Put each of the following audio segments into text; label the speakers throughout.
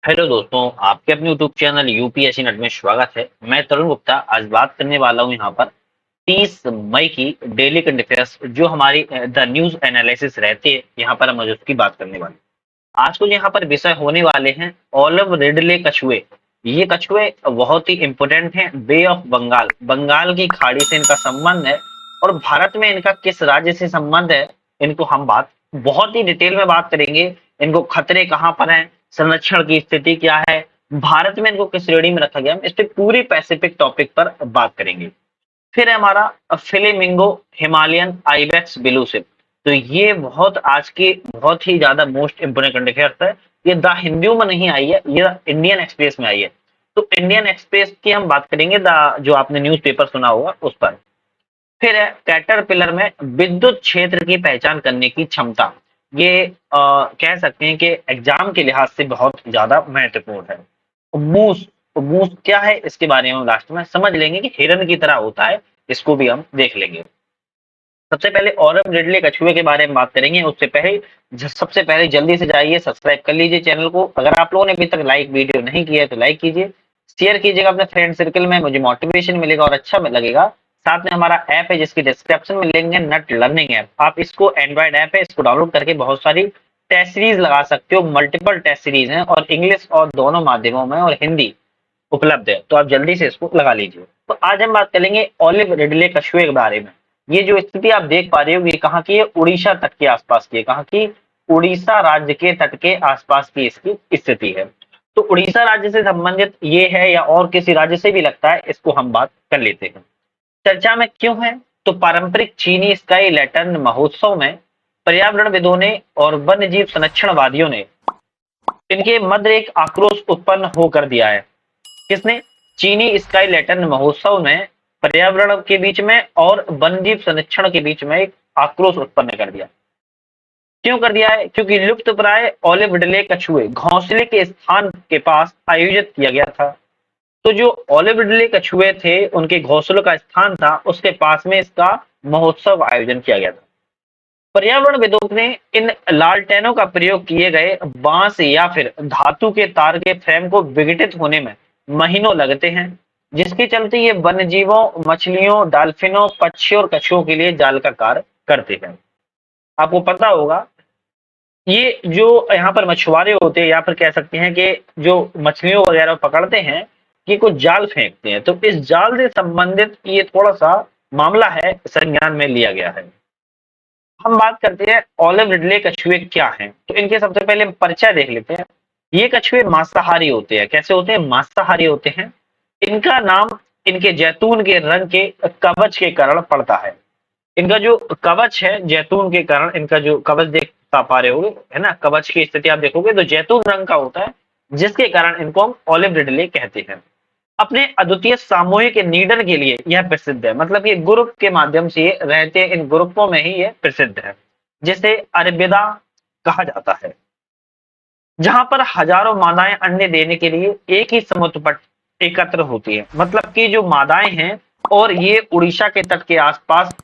Speaker 1: Hello दोस्तों, आपके अपने यूट्यूब चैनल यूपीएससी नेट में स्वागत है। मैं तरुण गुप्ता आज बात करने वाला हूं यहाँ पर 30 मई की डेली करंट अफेयर्स जो हमारी द न्यूज एनालिसिस रहती है। यहाँ पर हम आज उसकी बात करने वाले हैं। आज को यहाँ पर विषय होने वाले हैं ओलिव रिडले कछुए। ये कछुए बहुत ही इंपोर्टेंट हैं। बे ऑफ बंगाल, बंगाल की खाड़ी से इनका संबंध है और भारत में इनका किस राज्य से संबंध है, इनको हम बात बहुत ही डिटेल में बात करेंगे। इनको खतरे कहाँ पर हैं, संरक्षण की स्थिति क्या है, भारत में इनको किस श्रेणी में रखा गया, हम इस पे पूरी पैसिफिक टॉपिक पर बात करेंगे। फिर है हमारा फ्लेमिंगो हिमालयन आइबेक्स बेलूसिम। तो ये बहुत आज की बहुत ही ज्यादा मोस्ट इंपोर्टेंट करंट अफेयर्स है। ये द हिंदू में नहीं आई है, ये इंडियन एक्सप्रेस में आई है। तो इंडियन एक्सप्रेस की हम बात करेंगे, द जो आपने न्यूज़पेपर सुना होगा उस पर। फिर है कैटरपिलर में विद्युत क्षेत्र की पहचान करने की क्षमता। ये कह सकते हैं कि एग्जाम के लिहाज से बहुत ज्यादा महत्वपूर्ण है। मूस, मूस क्या है इसके बारे में हम लास्ट में समझ लेंगे कि हिरन की तरह होता है, इसको भी हम देख लेंगे। सबसे पहले ऑरम रिडले कछुए के बारे में बात करेंगे। उससे पहले सबसे पहले जल्दी से जाइए सब्सक्राइब कर लीजिए चैनल को। अगर आप लोगों ने अभी तक लाइक वीडियो नहीं किया है तो लाइक कीजिए, शेयर कीजिएगा अपने फ्रेंड सर्कल में, मुझे मोटिवेशन मिलेगा और अच्छा लगेगा। साथ में हमारा ऐप है जिसकी डिस्क्रिप्शन में लिंक है, नट लर्निंग ऐप। आप इसको एंड्रॉइड ऐप है, इसको डाउनलोड करके बहुत सारी टेस्ट सीरीज लगा सकते हो। मल्टीपल टेस्ट सीरीज हैं और इंग्लिश और दोनों माध्यमों में और हिंदी उपलब्ध है, तो आप जल्दी से इसको लगा लीजिए। तो आज हम बात करेंगे ओलिव रिडले कछुए के बारे में। ये जो स्थिति आप देख पा रहे हो ये कहाँ की है, उड़ीसा तट के आसपास की है। कहाँ की? उड़ीसा राज्य के तट के आसपास की इसकी स्थिति है। तो उड़ीसा राज्य से संबंधित ये है या और किसी राज्य से भी लगता है, इसको हम बात कर लेते हैं। चर्चा में क्यों है? तो पारंपरिक चीनी स्काई लैंटर्न महोत्सव में पर्यावरणविदों ने और वन्यजीव संरक्षणवादियों ने इनके मध्य एक आक्रोश उत्पन्न होकर दिया है। किसने? चीनी स्काई लैंटर्न महोत्सव में पर्यावरण के बीच में और वन्यजीव संरक्षण के बीच में एक आक्रोश उत्पन्न कर दिया। क्यों कर दिया है? क्योंकि लुप्त प्राय ओलिव रिडले कछुए घोंसले के स्थान के पास आयोजित किया गया था। तो जो ओलिव रिडले कछुए थे उनके घोंसलों का स्थान था, उसके पास में इसका महोत्सव आयोजन किया गया था। पर्यावरणविदों ने इन लालटेनों का प्रयोग किए गए बांस या फिर धातु के तार के फ्रेम को विघटित होने में महीनों लगते हैं, जिसके चलते ये वन्यजीवों, मछलियों, डॉल्फिनों, पक्षियों और कछुओं के लिए जाल का कार्य करते हैं। आपको पता होगा ये जो यहाँ पर मछुआरे होते हैं या फिर कह सकते हैं कि जो मछलियों वगैरह पकड़ते हैं, ये कुछ जाल फेंकते हैं। तो इस जाल से संबंधित ये थोड़ा सा मामला है, संज्ञान में लिया गया है। हम बात करते हैं ओलिव रिडले कछुए क्या हैं। तो इनके सबसे पहले हम परिचय देख लेते हैं। ये कछुए मांसाहारी होते हैं। कैसे होते हैं? मांसाहारी होते हैं। इनका नाम इनके जैतून के रंग के कवच के कारण पड़ता है। इनका जो कवच है, जैतून के कारण इनका जो कवच देख पा रहे होगे, है ना, कवच की स्थिति आप देखोगे तो जैतून रंग का होता है, जिसके कारण इनको हम ओलिव रिडले कहते हैं। अपने अद्वितीय सामूहिक निडर के लिए यह प्रसिद्ध है। मतलब ये ग्रुप के माध्यम से ये रहते हैं, इन ग्रुपों में ही ये प्रसिद्ध है, जिसे अरबिदा कहा जाता है। जहां पर हजारों मादाएं अंडे देने के लिए एक ही समुद्र पर एकत्र होती है। मतलब कि जो मादाएं हैं और ये उड़ीसा के तट के आसपास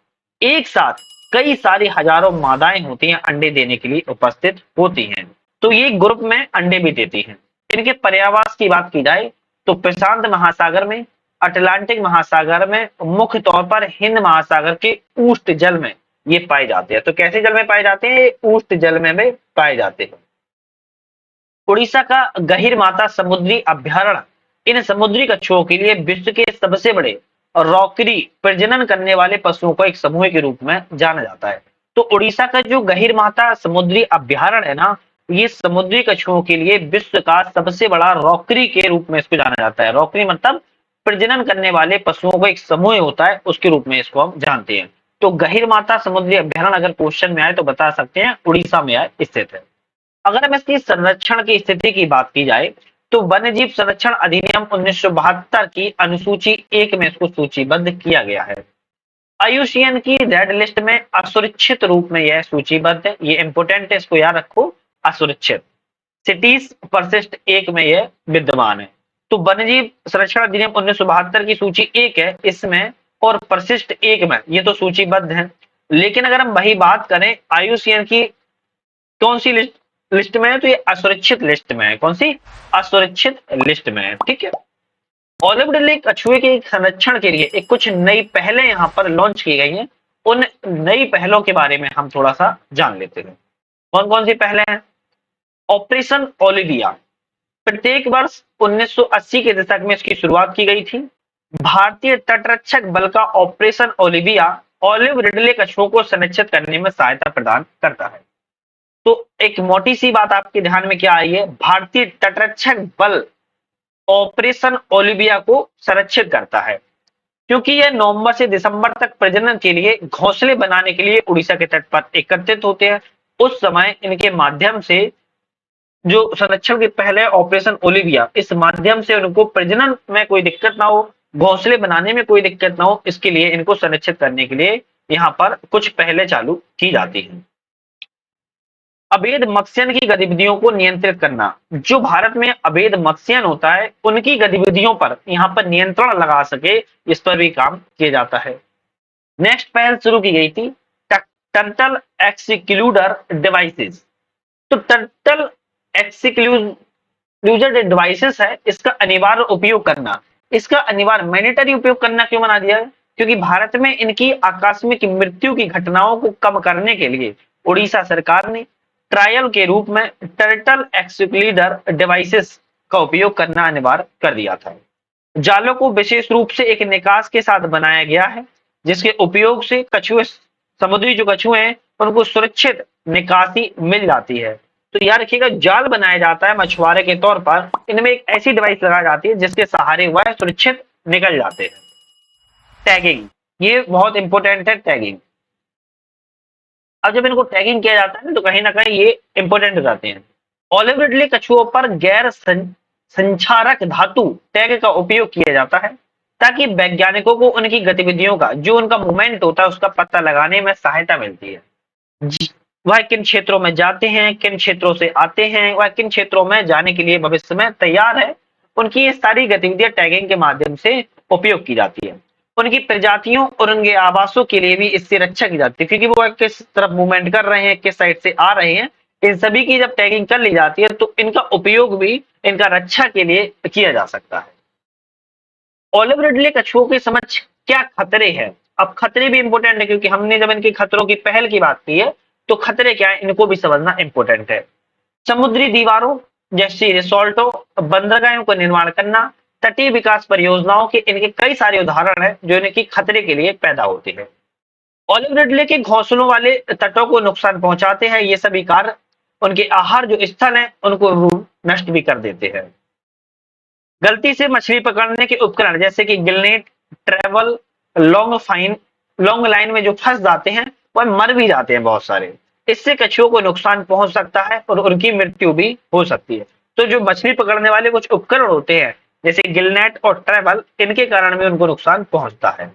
Speaker 1: एक साथ कई सारी हजारों मादाएं होती हैं, अंडे देने के लिए उपस्थित होती हैं। तो ये ग्रुप में अंडे भी देती हैं। इनके पर्यावास की बात की जाए तो प्रशांत महासागर में, अटलांटिक महासागर में, मुख्य तौर पर हिंद महासागर के उष्ण जल में ये पाए जाते हैं। तो कैसे जल में पाए जाते हैं? उष्ण जल में भी पाए जाते हैं। उड़ीसा का गहीर माता समुद्री अभ्यारण्य इन समुद्री कछुओं के लिए विश्व के सबसे बड़े और रॉकरी प्रजनन करने वाले पशुओं को एक समूह के रूप में जाना जाता है। तो उड़ीसा का जो गहीर माता समुद्री अभ्यारण्य है ना, ये समुद्री कछुओं के लिए विश्व का सबसे बड़ा रॉकरी के रूप में इसको जाना जाता है। रॉकरी मतलब प्रजनन करने वाले पशुओं का एक समूह होता है, उसके रूप में इसको हम जानते हैं। तो गहीर माता समुद्री अभ्यारण्य अगर क्वेश्चन में आए तो बता सकते हैं उड़ीसा में आए स्थित है। अगर हम इसकी संरक्षण की स्थिति की बात की जाए तो वन्यजीव संरक्षण अधिनियम 1972 की अनुसूची 1 में इसको सूचीबद्ध किया गया है। आईयूसीएन की रेड लिस्ट में असुरक्षित रूप में यह सूचीबद्ध है। ये इंपोर्टेंट है, इसको याद रखो, असुरक्षित। सिटीज परसिस्ट 1 में यह विद्यमान है। तो वन्यजीव संरक्षण अधिनियम 1972 की सूची 1 है इसमें, और परसिस्ट 1 में ये तो सूचीबद्ध है। लेकिन अगर हम वही बात करें आईयूसीएन की कौन सी लिस्ट लिस्ट में है तो ये असुरक्षित लिस्ट में है। कौन सी? असुरक्षित लिस्ट में है। ठीक है। ऑलिव रिडले कछुए के संरक्षण के लिए एक कुछ नई पहलें यहाँ पर लॉन्च की गई हैं। उन नई पहलों के बारे में हम थोड़ा सा जान लेते हैं। कौन कौन सी पहलें हैं? ऑपरेशन ओलिविया, प्रत्येक वर्ष 1980 के दशक में इसकी शुरुआत की गई थी। भारतीय तटरक्षक बल का ऑपरेशन ओलिविया ऑलिव रिडले कछुओं को संरक्षित करने में सहायता प्रदान करता है। तो एक मोटी सी बात आपके ध्यान में क्या आई है? भारतीय तटरक्षक बल ऑपरेशन ओलिविया को संरक्षित करता है, क्योंकि यह नवंबर से दिसंबर तक प्रजनन के लिए घोंसले बनाने के लिए उड़ीसा के तट पर एकत्रित होते हैं। उस समय इनके माध्यम से जो संरक्षण के पहले ऑपरेशन ओलिविया, इस माध्यम से उनको प्रजनन में कोई दिक्कत ना हो, घोंसले बनाने में कोई दिक्कत ना हो, इसके लिए इनको संरक्षित करने के लिए यहाँ पर कुछ पहले चालू की जाती हैं। अवैध मत्स्यन की गतिविधियों को नियंत्रित करना, जो भारत में अवैध मत्स्यन होता है उनकी गतिविधियों पर यहाँ पर नियंत्रण लगा सके, इस पर भी काम किया जाता है। नेक्स्ट पहल शुरू की गई थी टर्टल एक्सक्लूडर डिवाइसेस। तो टर्टल एक्सक्लूजर डिवाइसेस है, इसका अनिवार्य उपयोग करना। इसका अनिवार्य मैंडेटरी उपयोग करना क्यों बना दिया है? क्योंकि भारत में इनकी आकस्मिक मृत्यु की घटनाओं को कम करने के लिए उड़ीसा सरकार ने ट्रायल के रूप में टर्टल एक्सक्लूडर डिवाइसेस का उपयोग करना अनिवार्य कर दिया था। जालों को विशेष रूप से एक निकास के साथ बनाया गया है, जिसके उपयोग से कछुए, समुद्री जो कछुए हैं, उनको सुरक्षित निकासी मिल जाती है। तो याद रखिएगा, जाल बनाया जाता है मछुआरे के तौर पर, इनमें एक ऐसी डिवाइस लगाई जाती है जिसके सहारे वह सुरक्षित निकल जाते हैं। टैगिंग, ये बहुत इंपॉर्टेंट है टैगिंग। अब जब इनको टैगिंग किया जाता है तो कहीं ना कहीं ये इंपॉर्टेंट हो जाते हैं। ऑलिव रिडले कछुओं पर गैर संचारक धातु टैग का उपयोग किया जाता है, ताकि वैज्ञानिकों को उनकी गतिविधियों का, जो उनका मूवमेंट होता है, उसका पता लगाने में सहायता मिलती है। वह किन क्षेत्रों में जाते हैं, किन क्षेत्रों से आते हैं, वह किन क्षेत्रों में जाने के लिए भविष्य में तैयार है, उनकी ये सारी गतिविधियां टैगिंग के माध्यम से उपयोग की जाती है। उनकी प्रजातियों और उनके आवासों के लिए भी इससे रक्षा की जाती है, क्योंकि वो किस तरफ मूवमेंट कर रहे हैं, किस साइड से आ रहे हैं, इन सभी की जब टैगिंग कर ली जाती है तो इनका उपयोग भी इनका रक्षा के लिए किया जा सकता है। ऑलिव रिडले कछुओं के समक्ष क्या खतरे हैं? अब खतरे भी इंपॉर्टेंट है, क्योंकि हमने जब इनके खतरों की पहल की बात की है तो खतरे क्या है इनको भी समझना इंपॉर्टेंट है। समुद्री दीवारों जैसी रिसोर्टों, बंदरगाहों का निर्माण करना, तटीय विकास परियोजनाओं के इनके कई सारे उदाहरण हैं जो इनकी खतरे के लिए पैदा होते हैं। ऑलिव रिडले के घोंसलों वाले तटों को नुकसान पहुंचाते हैं। ये सभी कार्य उनके आहार जो स्थल हैं उनको नष्ट भी कर देते हैं। गलती से मछली पकड़ने के उपकरण जैसे कि गिलनेट, ट्रेवल, लॉन्ग लाइन में जो फंस जाते हैं वह मर भी जाते हैं बहुत सारे। इससे कछुओं को नुकसान पहुंच सकता है और उनकी मृत्यु भी हो सकती है। तो जो मछली पकड़ने वाले कुछ उपकरण होते हैं जैसे गिलनेट और ट्रेवल, इनके कारण भी उनको नुकसान पहुंचता है।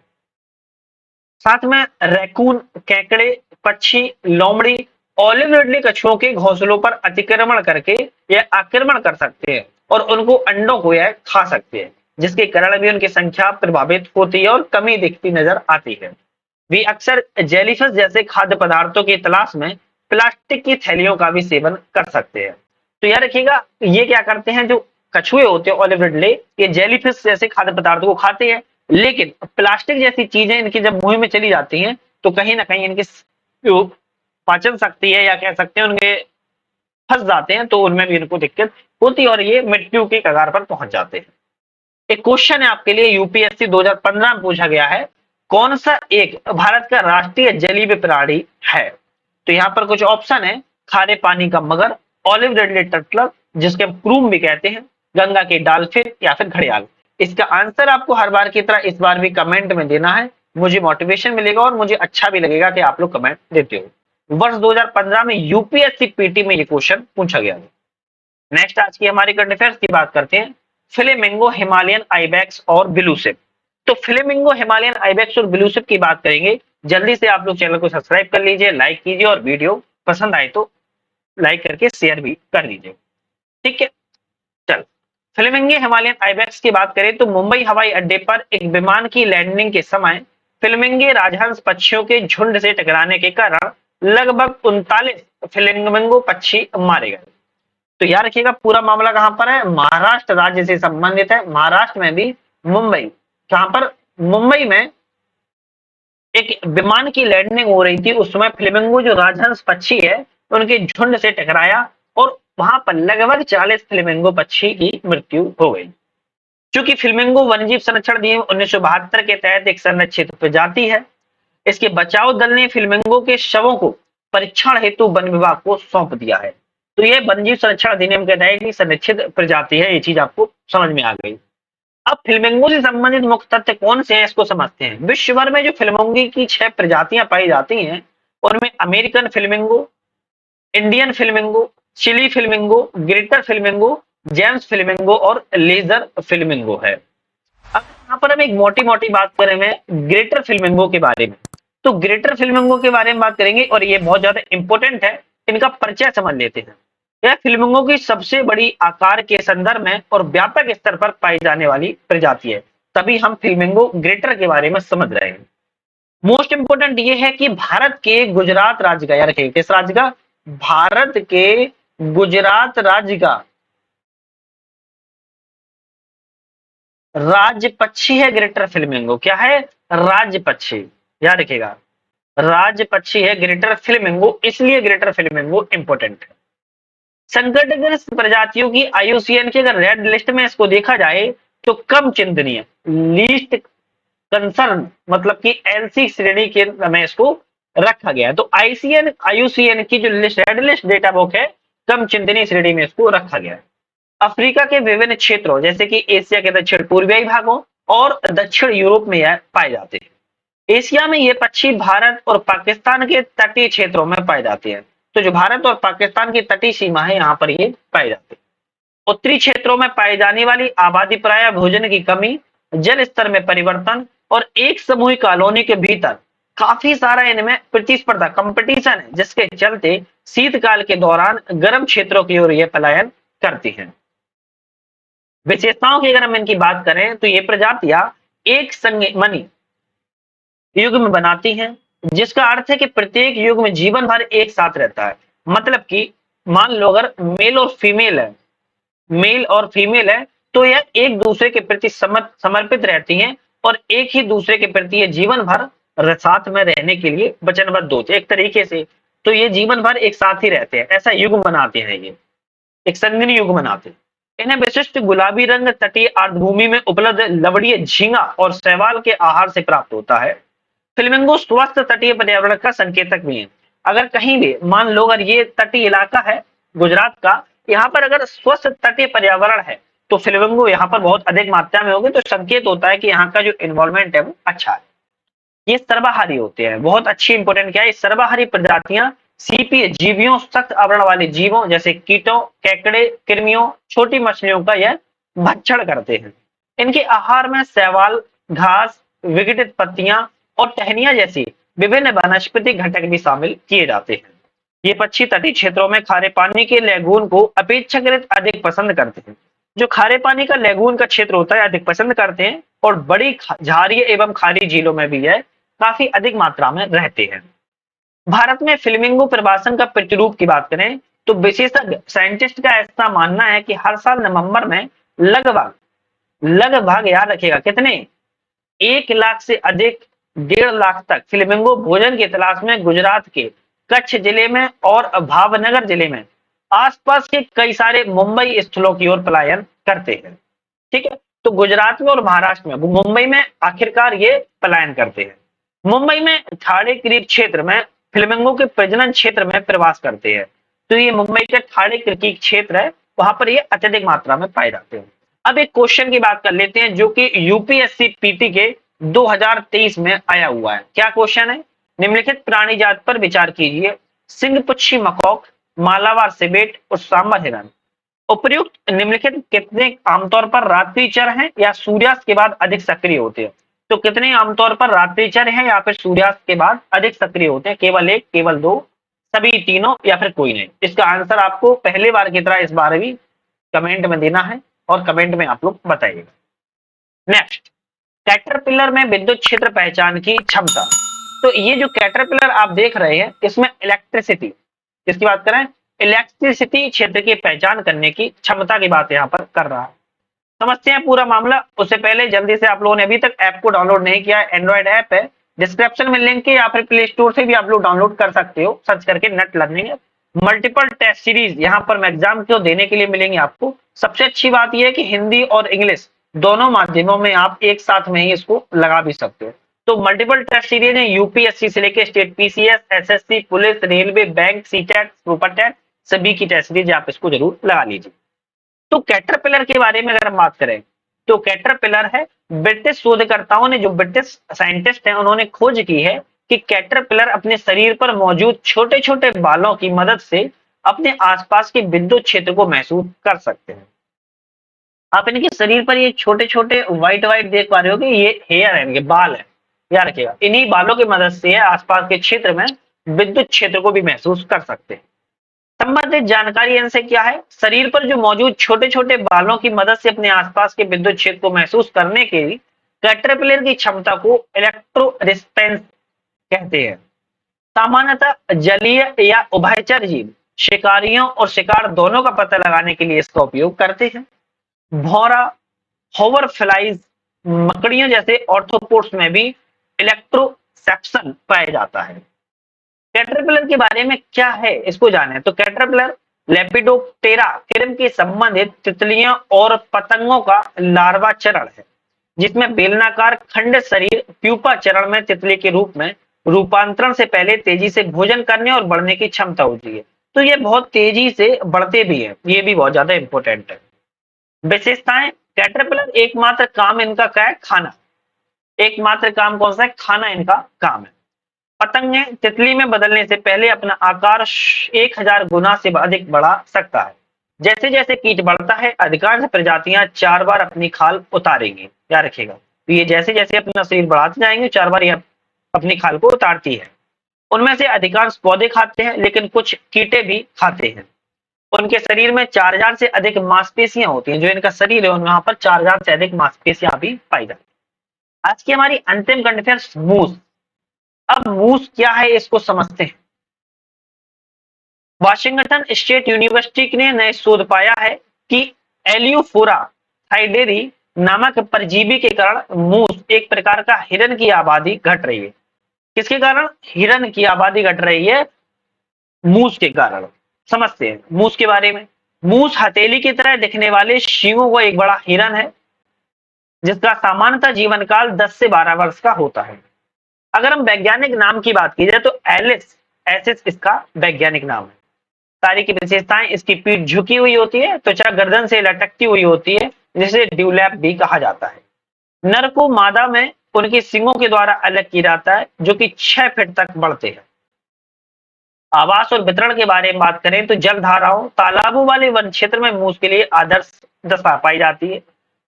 Speaker 1: साथ में रैकून, केकड़े, पक्षी, लोमड़ी ऑलिव रिडले कछुओं के घोंसलों पर अतिक्रमण करके यह आक्रमण कर सकते हैं और उनको अंडों को यह खा सकते हैं, जिसके कारण भी उनकी संख्या प्रभावित होती है और कमी दिखती नजर आती है। वे अक्सर जेलीफिश जैसे खाद्य पदार्थों की तलाश में प्लास्टिक की थैलियों का भी सेवन कर सकते हैं। तो याद रखिएगा, ये क्या करते हैं, जो कछुए होते हैं ऑलिव रिडले, ये जेलीफिश जैसे खाद्य पदार्थों को खाते हैं, लेकिन प्लास्टिक जैसी चीजें इनकी जब मुंह में चली जाती हैं तो कहीं ना कहीं इनकी जो पाचन शक्ति है, या कह सकते हैं उनके फंस जाते हैं, तो उनमें भी इनको दिक्कत होती है और ये मृत्यु के कगार पर पहुंच जाते हैं। एक क्वेश्चन है आपके लिए, यूपीएससी 2015 में पूछा गया है, कौन सा एक भारत का राष्ट्रीय जलीय प्राणी है? तो यहाँ पर कुछ ऑप्शन है, खारे पानी का मगर, ऑलिव रिडले टर्टल जिसके हम क्रूम भी कहते हैं, गंगा के डॉल्फिन, या फिर घड़ियाल। इसका आंसर आपको हर बार की तरह इस बार भी कमेंट में देना है, मुझे मोटिवेशन मिलेगा और मुझे अच्छा भी लगेगा कि आप लोग कमेंट देते हो। वर्ष 2015 में यूपीएससी पीटी में ये क्वेश्चन पूछा गया है। नेक्स्ट आज की हमारी करंट अफेयर्स की बात करते हैं, फ्लेमिंगो, हिमालयन आइबेक्स और ब्लू शिप। तो फ्लेमिंगो, हिमालयन आइबेक्स और ब्लू शिप की बात करेंगे। जल्दी से आप लोग चैनल को सब्सक्राइब कर लीजिए, लाइक कीजिए और वीडियो पसंद आए तो लाइक करके शेयर भी कर दीजिए। ठीक है, चल फ्लेमिंगो हिमालयन आइबेक्स की बात करें तो मुंबई हवाई अड्डे पर एक विमान की लैंडिंग के समय फ्लेमिंगो राजहंस पक्षियों के झुंड से टकराने के कारण लगभग 39 फ्लेमिंगो पक्षी मारे गए। तो याद रखिएगा पूरा मामला कहां पर है, महाराष्ट्र राज्य से संबंधित है। महाराष्ट्र में भी मुंबई, कहां पर, मुंबई में एक विमान की लैंडिंग हो रही थी, उस समय फ्लेमिंगो जो राजहंस पक्षी है उनके झुंड से टकराया और वहां पर लगभग 40 फ्लेमिंगो पक्षी की मृत्यु हो गई। चूंकि फ्लेमिंगो वन्यजीव संरक्षण अधिनियम 1972 के तहत एक संरक्षित प्रजाति है, इसके बचाव दल ने फ्लेमिंगो के शवों को परीक्षण हेतु वन विभाग को सौंप दिया है। तो ये वन्यजीव संरक्षण अधिनियम के तहत एक संरक्षित प्रजाति है, ये चीज आपको समझ में आ गई। अब फ्लेमिंगो से संबंधित मुख्य तथ्य कौन से हैं इसको समझते हैं। विश्व भर में जो फ्लेमिंगो की 6 प्रजातियां पाई जाती हैं उनमें American flamingo, Indian flamingo, Chile flamingo, greater flamingo, James flamingo और लेजर फ्लेमिंगो है। अब यहाँ पर हम एक मोटी मोटी बात करें ग्रेटर फ्लेमिंगो के बारे में, तो ग्रेटर फ्लेमिंगो के बारे में बात करेंगे और ये बहुत ज्यादा इंपॉर्टेंट है, इनका परिचय समझ लेते हैं। यह फ्लेमिंगो की सबसे बड़ी आकार के संदर्भ में और व्यापक स्तर पर पाई जाने वाली प्रजाति है, तभी हम फ्लेमिंगो ग्रेटर के बारे में समझ रहे हैं। मोस्ट इंपोर्टेंट ये है कि भारत के गुजरात राज्य का, याद रखिए किस राज्य का, भारत के गुजरात राज्य का राज्य पक्षी है ग्रेटर फ्लेमिंगो। क्या है, राज्य पक्षी, याद रखिएगा राज्य पक्षी है ग्रेटर फ्लेमिंगो, इसलिए ग्रेटर फ्लेमिंगो इंपोर्टेंट है। संकटग्रस्त प्रजातियों की आईयूसीएन की अगर रेड लिस्ट में इसको देखा जाए तो कम चिंतनीय, लीस्ट कंसर्न, मतलब कि एलसी श्रेणी के में इसको रखा गया है। तो आईयूसीएन की जो list, red list data book है, कम चिंतनीय श्रेणी में इसको रखा गया है। अफ्रीका के विभिन्न क्षेत्रों जैसे कि एशिया के दक्षिण पूर्वी भागों और दक्षिण यूरोप में यह पाए जाते हैं। एशिया में ये पक्षी भारत और पाकिस्तान के तटीय क्षेत्रों में पाए जाते हैं। तो जो भारत और पाकिस्तान की तटीय सीमा है यहाँ पर ये पाए जाते हैं। उत्तरी क्षेत्रों में पाई जाने वाली आबादी प्राय भोजन की कमी, जल स्तर में परिवर्तन और एक समूहिक कॉलोनी के भीतर काफी सारा इनमें प्रतिस्पर्धा, कंपटीशन है, जिसके चलते शीतकाल के दौरान गर्म क्षेत्रों की ओर ये पलायन करती हैं। विशेषताओं की अगर हम इनकी बात करें तो ये प्रजातियां एक संगमनी युग्म बनाती हैं, जिसका अर्थ है कि प्रत्येक युग्म जीवन भर एक साथ रहता है। मतलब कि मान लो अगर मेल और फीमेल है तो यह एक दूसरे के प्रति समर्पित रहती हैं और एक ही दूसरे के प्रति ये जीवन भर साथ में रहने के लिए वचनबद्ध होते हैं एक तरीके से। तो ये जीवन भर एक साथ ही रहते हैं, ऐसा युग्म बनाते हैं, ये एक संगनी युग्म बनाते हैं। इन्हें विशिष्ट गुलाबी रंग तटीय आर्द्रभूमि में उपलब्ध लवड़ीय झींगा और शैवाल के आहार से प्राप्त होता है। फ्लेमिंगो स्वस्थ तटीय पर्यावरण का संकेतक भी है। अगर कहीं भी मान लो अगर ये तटीय इलाका है गुजरात का, यहाँ पर अगर स्वस्थ तटीय पर्यावरण है तो फ्लेमिंगो यहाँ पर बहुत अधिक मात्रा में होगी, तो संकेत होता है कि यहाँ का जो एनवायरमेंट है वो अच्छा है। ये सर्वाहारी होते हैं, बहुत अच्छी इंपोर्टेंट क्या है, सर्वाहारी प्रजातियां सीपीय जीवियों, सख्त आवरण वाले जीवों जैसे कीटों, केकड़े, कृमियों, छोटी मछलियों का यह भक्षण करते हैं। इनके आहार में शैवाल, घास, विघटित पत्तियां और टहनियां जैसी विभिन्न वनस्पति घटक भी शामिल किए जाते हैं। ये पक्षी तटीय क्षेत्रों में खारे पानी के लेगून को अपेक्षाकृत अधिक पसंद करते हैं। जो खारे पानी का लेगून का क्षेत्र होता है अधिक पसंद करते हैं और बड़ी झाड़ियों एवं खारी झीलों में भी यह काफी अधिक मात्रा में रहते हैं। भारत में फ्लेमिंगो प्रवासन का प्रतिरूप की बात करें तो विशेषज्ञ साइंटिस्ट का ऐसा मानना है कि हर साल नवंबर में लगभग लगभग याद रखिएगा कितने, 1 लाख से अधिक, 1.5 लाख तक फ्लेमिंगो भोजन की तलाश में गुजरात के कच्छ जिले में और भावनगर जिले में आसपास के कई सारे मुंबई स्थलों की ओर पलायन करते हैं। ठीक है, तो गुजरात में और महाराष्ट्र में, मुंबई में आखिरकार ये पलायन करते हैं। मुंबई में ठाणे क्रीक क्षेत्र में फ्लेमिंगो के प्रजनन क्षेत्र में प्रवास करते हैं। तो ये मुंबई के ठाणे क्रीक क्षेत्र है, वहां पर ये अत्यधिक मात्रा में पाए जाते हैं। अब एक क्वेश्चन की बात कर लेते हैं जो कि यूपीएससी पीटी के 2023 में आया हुआ है। क्या क्वेश्चन है, निम्नलिखित प्राणी जात पर विचार कीजिए, सिंहपुच्छी मकॉक, मालाबार सिबेट और सांबर हिरन। उपर्युक्त निम्नलिखित कितने आमतौर पर रात्रिचर हैं या सूर्यास्त के बाद अधिक सक्रिय होते हैं। तो कितने आमतौर पर रात्रिचर हैं या फिर सूर्यास्त के बाद अधिक सक्रिय होते हैं, केवल एक, केवल दो, सभी तीनों या फिर कोई नहीं। इसका आंसर आपको पहले बार की तरह इस बार भी कमेंट में देना है और कमेंट में आप लोग बताइएगा। नेक्स्ट, कैटरपिलर में विद्युत क्षेत्र पहचान की क्षमता। तो ये जो कैटरपिलर आप देख रहे हैं, इसमें इलेक्ट्रिसिटी, किसकी बात करें, इलेक्ट्रिसिटी क्षेत्र की पहचान करने की क्षमता की बात यहाँ पर कर रहा है। समझते हैं पूरा मामला। उससे पहले जल्दी से, आप लोगों ने अभी तक ऐप को डाउनलोड नहीं किया है, एंड्रॉइड ऐप है, डिस्क्रिप्शन में लिंक है, या फिर प्ले स्टोर से भी आप लोग डाउनलोड कर सकते हो, सर्च करके नेट लर्निंग है। मल्टीपल टेस्ट सीरीज यहाँ पर एग्जाम को देने के लिए मिलेंगे आपको। सबसे अच्छी बात यह है कि हिंदी और इंग्लिश दोनों माध्यमों में आप एक साथ में ही इसको लगा भी सकते हो। तो मल्टीपल टेस्ट सीरीज है, यूपीएससी से लेकर state PCS, SSC, police, railway, bank, CTET, Super TET, सभी की टेस्ट सीरीज आप इसको जरूर लगा लीजिए। तो कैटरपिलर के बारे में अगर हम बात करें, तो कैटरपिलर है, ब्रिटिश शोधकर्ताओं ने, जो ब्रिटिश साइंटिस्ट हैं, उन्होंने खोज की है कि कैटरपिलर अपने शरीर पर मौजूद छोटे छोटे बालों की मदद से अपने आसपास के विद्युत क्षेत्र को महसूस कर सकते हैं। आप इनके शरीर पर ये छोटे छोटे व्हाइट व्हाइट देख पा रहे हो कि ये हेयर है, इनके बाल है, याद रखिएगा। इन्हीं बालों की मदद से आसपास के क्षेत्र में विद्युत क्षेत्र को भी महसूस कर सकते हैं। संबंधित जानकारी इनसे क्या है, शरीर पर जो मौजूद छोटे छोटे बालों की मदद से अपने आसपास के विद्युत क्षेत्र को महसूस करने के लिए कैटरपिलर की क्षमता को इलेक्ट्रो रिस्पेंस कहते हैं। सामान्यतः जलीय या उभयचर जीव शिकारियों और शिकार दोनों का पता लगाने के लिए इसका उपयोग करते हैं। भौरा, होवरफ्लाइज, मकड़ियों जैसे ऑर्थ्रोपोड्स में भी इलेक्ट्रोसेप्शन पाया जाता है। कैटरपिलर के बारे में क्या है, इसको जाने। तो कैटरपिलर लेपिडोप्टेरा क्रम के संबंधित तितलियों और पतंगों का लार्वा चरण है, जिसमें बेलनाकार खंडित शरीर प्यूपा चरण में तितली के रूप में रूपांतरण से पहले तेजी से भोजन करने और बढ़ने की क्षमता होती है। तो ये बहुत तेजी से बढ़ते भी हैं, ये भी बहुत ज्यादा इंपॉर्टेंट है। विशेषताएं, कैटरपिलर एकमात्र काम इनका क्या है, खाना। एकमात्र काम कौन सा है, खाना इनका काम है। पतंगे तितली में बदलने से पहले अपना आकार 1000 गुना से अधिक बढ़ा सकता है। जैसे जैसे कीट बढ़ता है, अधिकांश प्रजातियां 4 बार अपनी खाल उतारेंगी, याद रखिएगा। तो ये जैसे जैसे अपना शरीर बढ़ाते जाएंगे, 4 बार ये अपनी खाल को उतारती है। उनमें से अधिकांश पौधे खाते हैं, लेकिन कुछ कीटे भी खाते हैं। उनके शरीर में 4000 से अधिक मांसपेशियां होती हैं। जो इनका शरीर है, उनमें वहां पर 4000 से अधिक मांसपेशियां भी पाई जाती हैं। आज की हमारी अंतिम करंट अफेयर्स, मूस। अब मूस क्या है, इसको समझते हैं। वाशिंगटन स्टेट यूनिवर्सिटी ने नए शोध पाया है कि एलियोफोरा थाइडेरी नामक परजीवी के कारण मूस, एक प्रकार का हिरन की आबादी घट रही है। किसके कारण, हिरन की आबादी घट रही है, मूस के कारण। समझते हैं मूस के बारे में। मूस हथेली की तरह दिखने वाले सींगों का एक बड़ा हिरन है, जिसका सामान्यतः जीवन काल 10 से 12 वर्ष का होता है। अगर हम वैज्ञानिक नाम की बात की जाए तो एलिस एसिस इसका वैज्ञानिक नाम है। सारी की विशेषताएं, इसकी पीठ झुकी हुई होती है, त्वचा गर्दन से लटकती हुई होती है, जिसे ड्यूलैप भी कहा जाता है। नर को मादा में उनके सींगों के द्वारा अलग किया जाता है, जो कि 6 फीट तक बढ़ते हैं। आवास और वितरण के बारे में बात करें तो जलधाराओं, तालाबों वाले वन क्षेत्र में मूस के लिए आदर्श दशा पाई जाती है।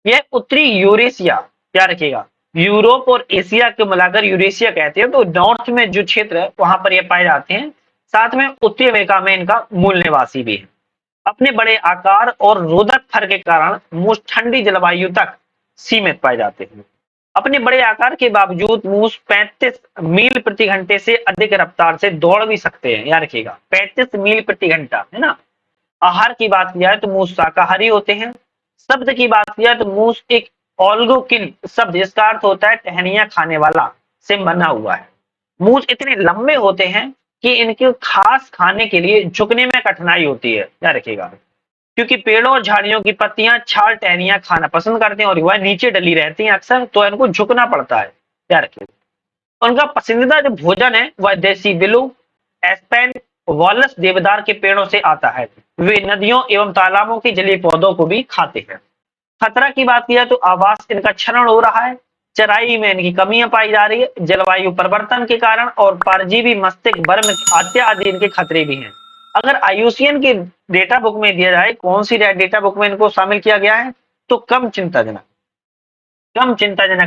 Speaker 1: यह उत्तरी यूरेशिया, क्या रखिएगा, यूरोप और एशिया को मिलाकर यूरेशिया कहते हैं। तो नॉर्थ में जो क्षेत्र है, वहां पर ये पाए जाते हैं। साथ में उत्तरी अमेरिका में इनका मूल निवासी भी है। अपने बड़े आकार और रोधक फर के कारण मूस ठंडी जलवायु तक सीमित पाए जाते हैं। अपने बड़े आकार के बावजूद मूस 35 मील प्रति घंटे से अधिक रफ्तार से दौड़ भी सकते हैं, याद रखिएगा, 35 मील प्रति घंटा, है ना। आहार की बात की जाए तो मूस शाकाहारी होते हैं। शब्द की बात की जाए तो मूस एक ऑल्गोकिन शब्द, जिसका अर्थ होता है टहनियां खाने वाला, से बना हुआ है। मूस इतने लंबे होते हैं कि इनके खास खाने के लिए झुकने में कठिनाई होती है, याद रखिएगा, क्योंकि पेड़ों और झाड़ियों की पत्तियां, छाल, टहनियां खाना पसंद करते हैं और वह नीचे डली रहती हैं अक्सर, तो इनको झुकना पड़ता है, याद रखिएगा। उनका पसंदीदा जो भोजन है वह देसी बिलू, एस्पेन, वॉलस देवदार के पेड़ों से आता है। वे नदियों एवं तालाबों के जलीय पौधों को भी खाते हैं। खतरा की बात की जाए तो आवास इनका क्षरण हो रहा है, चराई में इनकी कमियां पाई जा रही है, जलवायु परिवर्तन के कारण, और परजीवी, मस्तिष्क बर्म हत्या आदि इनके खतरे भी हैं। अगर आईयूसीएन की डेटा बुक में दिया जाए, कौन सी डेटा बुक में इनको शामिल किया गया है, तो कम चिंताजनक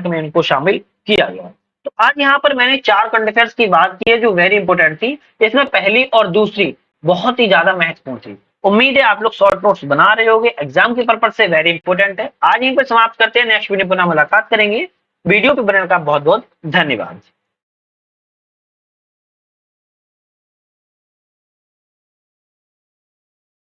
Speaker 1: में इनको शामिल किया गया है। तो आज यहाँ पर मैंने 4 करंट अफेयर्स की बात की है, जो वेरी इंपॉर्टेंट थी। इसमें पहली और दूसरी बहुत ही ज्यादा महत्वपूर्ण थी। उम्मीद है आप लोग शॉर्ट नोट्स बना रहे होंगे, एग्जाम के पर्पज से वेरी इंपॉर्टेंट है। आज यहीं पर समाप्त करते हैं, नेक्स्ट वीडियो पुनः मुलाकात करेंगे। वीडियो पे बनने का बहुत बहुत धन्यवाद।